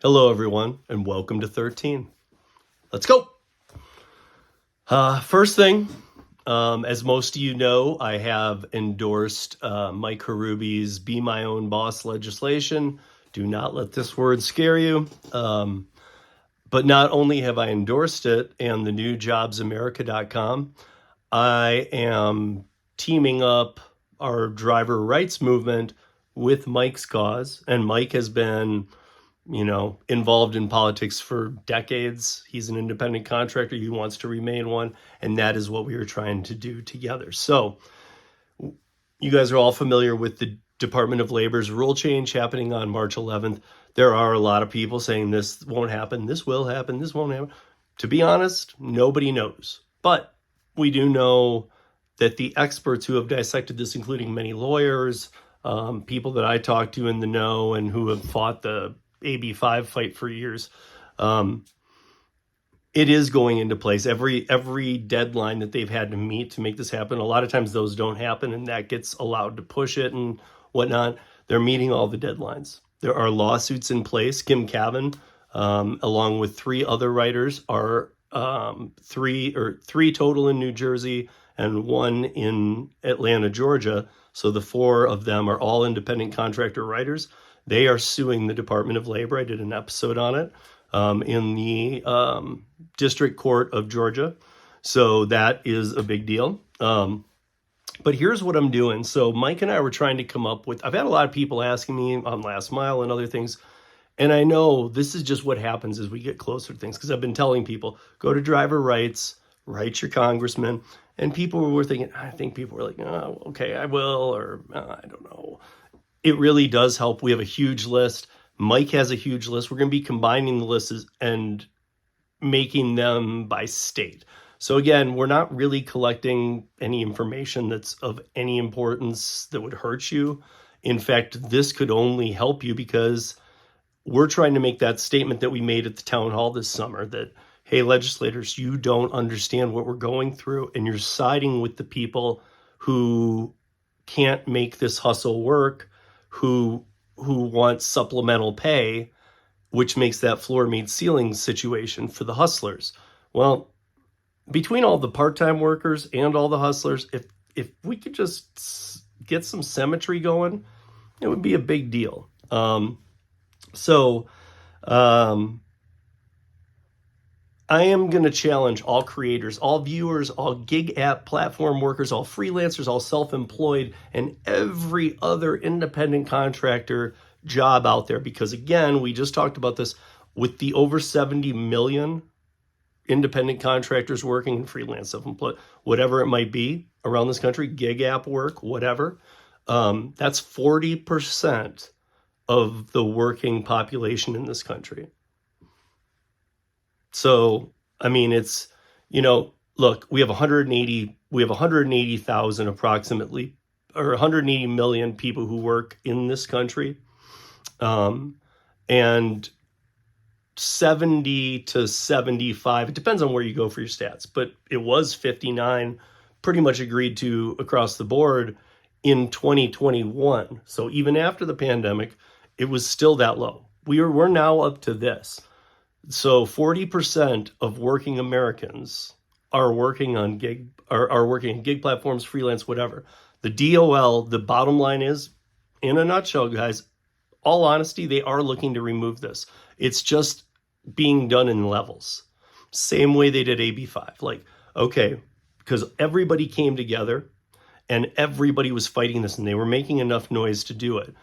Hello, everyone, and welcome to 13. Let's go. First thing, as most of you know, I have endorsed Mike Harubi's Be My Own Boss legislation. Do not let this word scare you. But not only have I endorsed it and the new jobsamerica.com, I am teaming up our driver rights movement with Mike's cause. And Mike has been involved in politics for decades. He's an independent contractor. He wants to remain one. And that is what we are trying to do together. So you guys are all familiar with the Department of Labor's rule change happening on March 11th. There are a lot of people saying this won't happen, this will happen, this won't happen. To be honest, nobody knows. But we do know that the experts who have dissected this, including many lawyers, people that I talked to in the know and who have fought the AB5 fight for years, it is going into place. Every deadline that they've had to meet to make this happen, a lot of times those don't happen, and that gets allowed to push it and whatnot. They're meeting all the deadlines. There are lawsuits in place. Kim Cavan, along with three other writers, are three total in New Jersey and one in Atlanta, Georgia. So the four of them are all independent contractor writers. They are suing the Department of Labor. I did an episode on it in the District Court of Georgia. So that is a big deal. But here's what I'm doing. So Mike and I were trying to come up with, I've had a lot of people asking me on Last Mile and other things. And I know this is just what happens as we get closer to things, because I've been telling people, go to driver rights, write your congressman. And people were thinking, I think people were like, oh, okay, I will, or I don't know. It really does help. We have a huge list. Mike has a huge list. We're going to be combining the lists and making them by state. So again, we're not really collecting any information that's of any importance that would hurt you. In fact, this could only help you because we're trying to make that statement that we made at the town hall this summer that, hey, legislators, you don't understand what we're going through, and you're siding with the people who can't make this hustle work, who want supplemental pay, which makes that floor meets ceiling situation for the hustlers. Well, between all the part-time workers and all the hustlers, if we could just get some symmetry going, it would be a big deal. I am going to challenge all creators, all viewers, all gig app platform workers, all freelancers, all self-employed, and every other independent contractor job out there. Because again, we just talked about this with the over 70 million independent contractors working in freelance, self-employed, whatever it might be around this country, gig app work, whatever. That's 40% of the working population in this country. So, I mean, it's, look, we have 180,000 approximately, or 180 million people who work in this country. And 70 to 75, it depends on where you go for your stats, but it was 59 pretty much agreed to across the board in 2021. So even after the pandemic, it was still that low. We're now up to this. So 40% of working Americans are working on gig platforms, freelance, whatever. The DOL, the bottom line is, in a nutshell, guys, all honesty, they are looking to remove this. It's just being done in levels. Same way they did AB5. Like, okay, because everybody came together and everybody was fighting this and they were making enough noise to do it.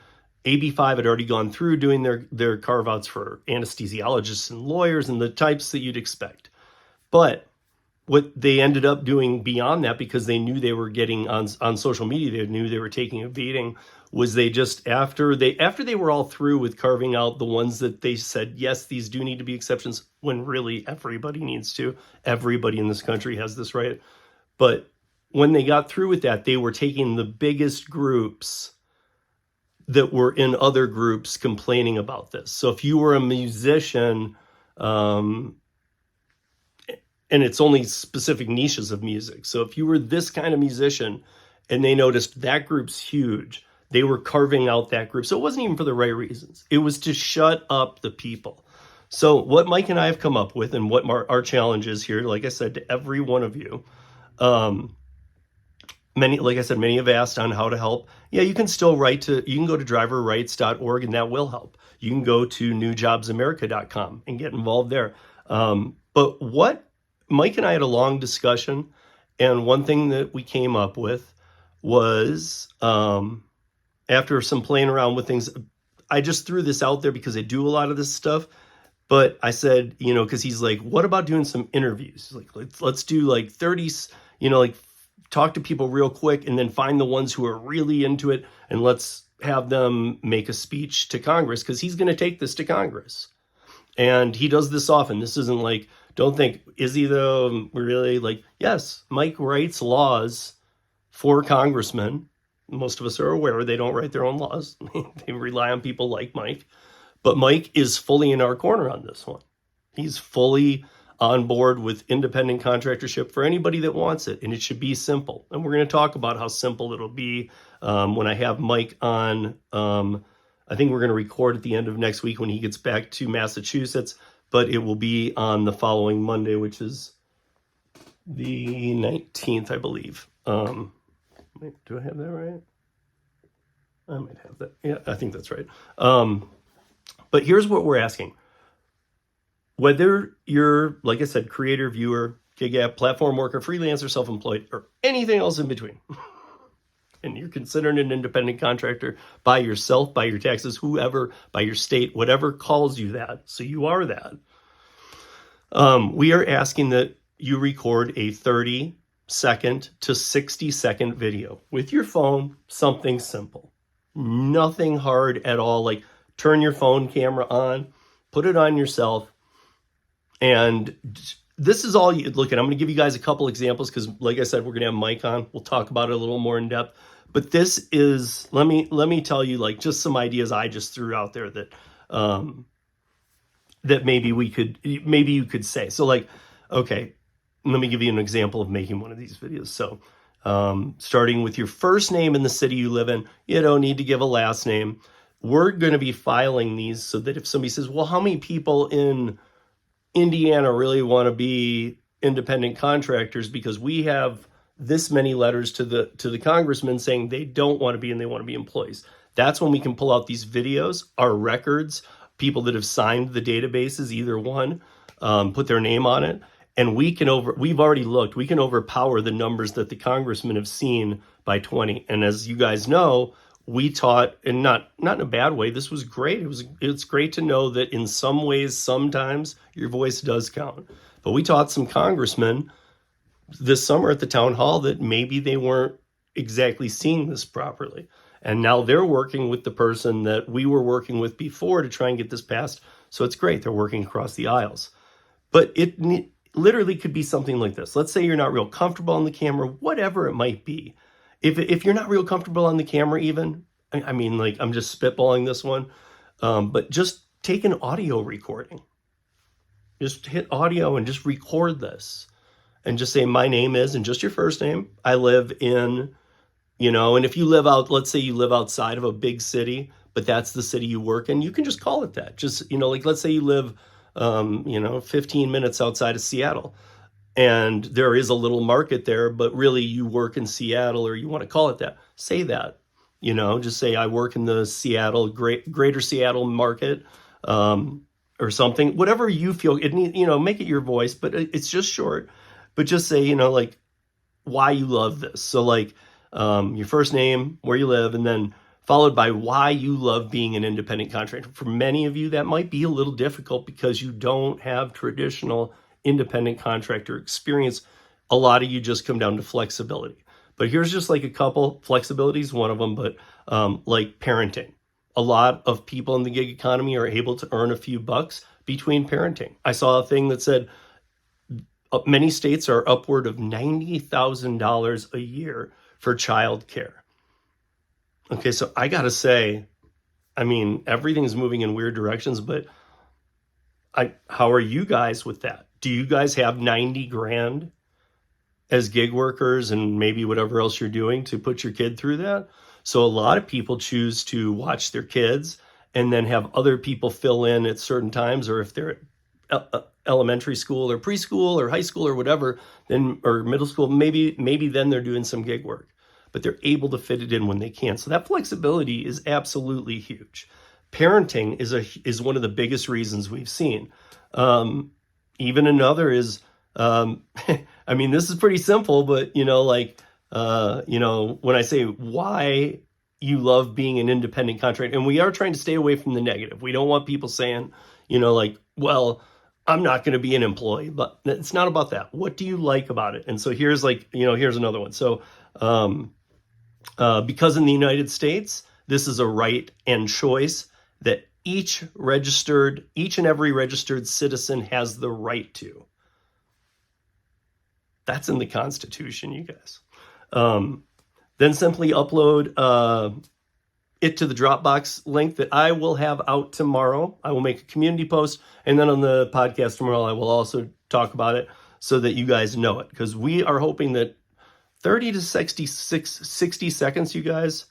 AB5 had already gone through doing their carve-outs for anesthesiologists and lawyers and the types that you'd expect. But what they ended up doing beyond that, because they knew they were getting on social media, they knew they were taking a beating, was they just, after they were all through with carving out the ones that they said, yes, these do need to be exceptions, when really everybody needs to. Everybody in this country has this right. But when they got through with that, they were taking the biggest groups that were in other groups complaining about this. So if you were a musician, and it's only specific niches of music. So if you were this kind of musician and they noticed that group's huge, they were carving out that group. So it wasn't even for the right reasons. It was to shut up the people. So what Mike and I have come up with, and what our challenge is here, like I said to every one of you, like I said, many have asked on how to help. Yeah, you can still you can go to driverrights.org and that will help. You can go to newjobsamerica.com and get involved there. But what Mike and I had a long discussion, and one thing that we came up with was, after some playing around with things, I just threw this out there because I do a lot of this stuff. But I said, because he's like, what about doing some interviews? Like, let's do like 30, like talk to people real quick and then find the ones who are really into it. And let's have them make a speech to Congress, because he's going to take this to Congress. And he does this often. This isn't like, don't think, is he though? Really? Like, yes, Mike writes laws for congressmen. Most of us are aware they don't write their own laws. They rely on people like Mike. But Mike is fully in our corner on this one. He's fully on board with independent contractorship for anybody that wants it, and it should be simple. And we're going to talk about how simple it'll be when I have Mike on. I think we're going to record at the end of next week when he gets back to Massachusetts, but it will be on the following Monday, which is the 19th, I believe. Wait, do I have that right? I might have that. Yeah, I think that's right. But here's what we're asking. Whether you're, like I said, creator, viewer, gig app, platform worker, freelancer, self-employed, or anything else in between, and you're considered an independent contractor by yourself, by your taxes, whoever, by your state, whatever calls you that, so you are that, we are asking that you record a 30-second to 60-second video with your phone, something simple. Nothing hard at all. Like, turn your phone camera on, put it on yourself, and this is all you look at. I'm going to give you guys a couple examples because, like I said, we're going to have Mike on. We'll talk about it a little more in depth. But this is, let me tell you, like, just some ideas I just threw out there that that maybe you could say. So, like, okay, let me give you an example of making one of these videos. So, starting with your first name in the city you live in, you don't need to give a last name. We're going to be filing these so that if somebody says, well, how many people in Indiana really want to be independent contractors, because we have this many letters to the congressman saying they don't want to be and they want to be employees. That's when we can pull out these videos, our records, people that have signed the databases, either one, put their name on it. And we've already looked, we can overpower the numbers that the congressmen have seen by 20. And as you guys know, we taught, and not in a bad way, this was great. It's great to know that in some ways, sometimes your voice does count. But we taught some congressmen this summer at the town hall that maybe they weren't exactly seeing this properly. And now they're working with the person that we were working with before to try and get this passed. So it's great. They're working across the aisles. But it literally could be something like this. Let's say you're not real comfortable on the camera, whatever it might be. If you're not real comfortable on the camera even, I mean, like, I'm just spitballing this one, but just take an audio recording. Just hit audio and just record this and just say, my name is, and just your first name. I live in, and if you live out, let's say you live outside of a big city, but that's the city you work in, you can just call it that. Just, like, let's say you live, 15 minutes outside of Seattle. And there is a little market there, but really you work in Seattle, or you want to call it that. Say that, just say I work in the Seattle, greater Seattle market, or something. Whatever you feel, make it your voice, but it's just short. But just say, like, why you love this. So, like, your first name, where you live, and then followed by why you love being an independent contractor. For many of you, that might be a little difficult because you don't have traditional independent contractor experience. A lot of you just come down to flexibility. But here's just like a couple. Flexibility is one of them, but like parenting. A lot of people in the gig economy are able to earn a few bucks between parenting. I saw a thing that said many states are upward of $90,000 a year for childcare. Okay, so I gotta say, I mean, everything's moving in weird directions, but how are you guys with that? Do you guys have 90 grand as gig workers and maybe whatever else you're doing to put your kid through that? So a lot of people choose to watch their kids and then have other people fill in at certain times, or if they're at elementary school or preschool or high school or whatever, then, or middle school, maybe then they're doing some gig work, but they're able to fit it in when they can. So that flexibility is absolutely huge. Parenting is one of the biggest reasons we've seen. Even another is, I mean, this is pretty simple, but when I say why you love being an independent contractor, and we are trying to stay away from the negative. We don't want people saying, well, I'm not going to be an employee, but it's not about that. What do you like about it? And so here's another one. So, because in the United States, this is a right and choice that each and every registered citizen has the right to. That's in the Constitution, you guys. Then simply upload it to the Dropbox link that I will have out tomorrow. I will make a community post, and then on the podcast tomorrow, I will also talk about it so that you guys know it, because we are hoping that 30 to 60 seconds, you guys,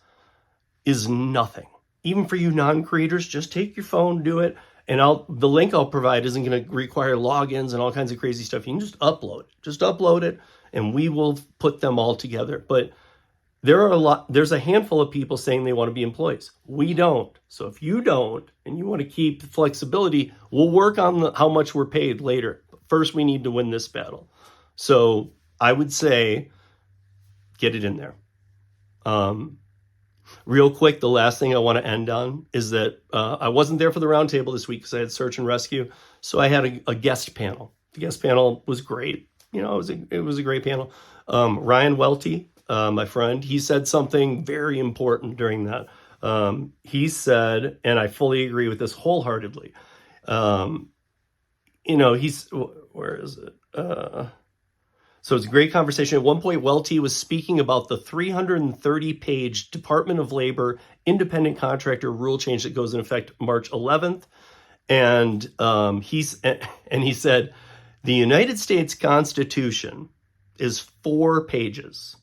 is nothing. Even for you non-creators, just take your phone, do it, and the link I'll provide isn't going to require logins and all kinds of crazy stuff. You can just upload it, and we will put them all together. But there's a handful of people saying they want to be employees. We don't. So if you don't, and you want to keep flexibility, we'll work on how much we're paid later. But first, we need to win this battle. So I would say, get it in there. Real quick, the last thing I want to end on is that I wasn't there for the roundtable this week because I had search and rescue. So I had a guest panel. The guest panel was great. It was a great panel. Ryan Welty, my friend, he said something very important during that. He said, and I fully agree with this wholeheartedly. Where is it? So it's a great conversation. At one point, Welty was speaking about the 330-page Department of Labor independent contractor rule change that goes in effect March 11th. And he said, the United States Constitution is 4 pages.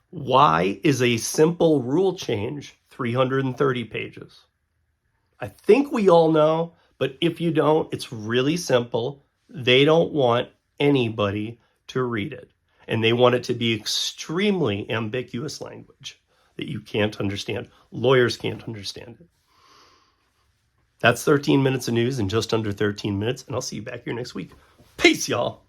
Why is a simple rule change 330 pages? I think we all know, but if you don't, it's really simple. They don't want anybody to read it. And they want it to be extremely ambiguous language that you can't understand. Lawyers can't understand it. That's 13 minutes of news in just under 13 minutes, and I'll see you back here next week. Peace, y'all.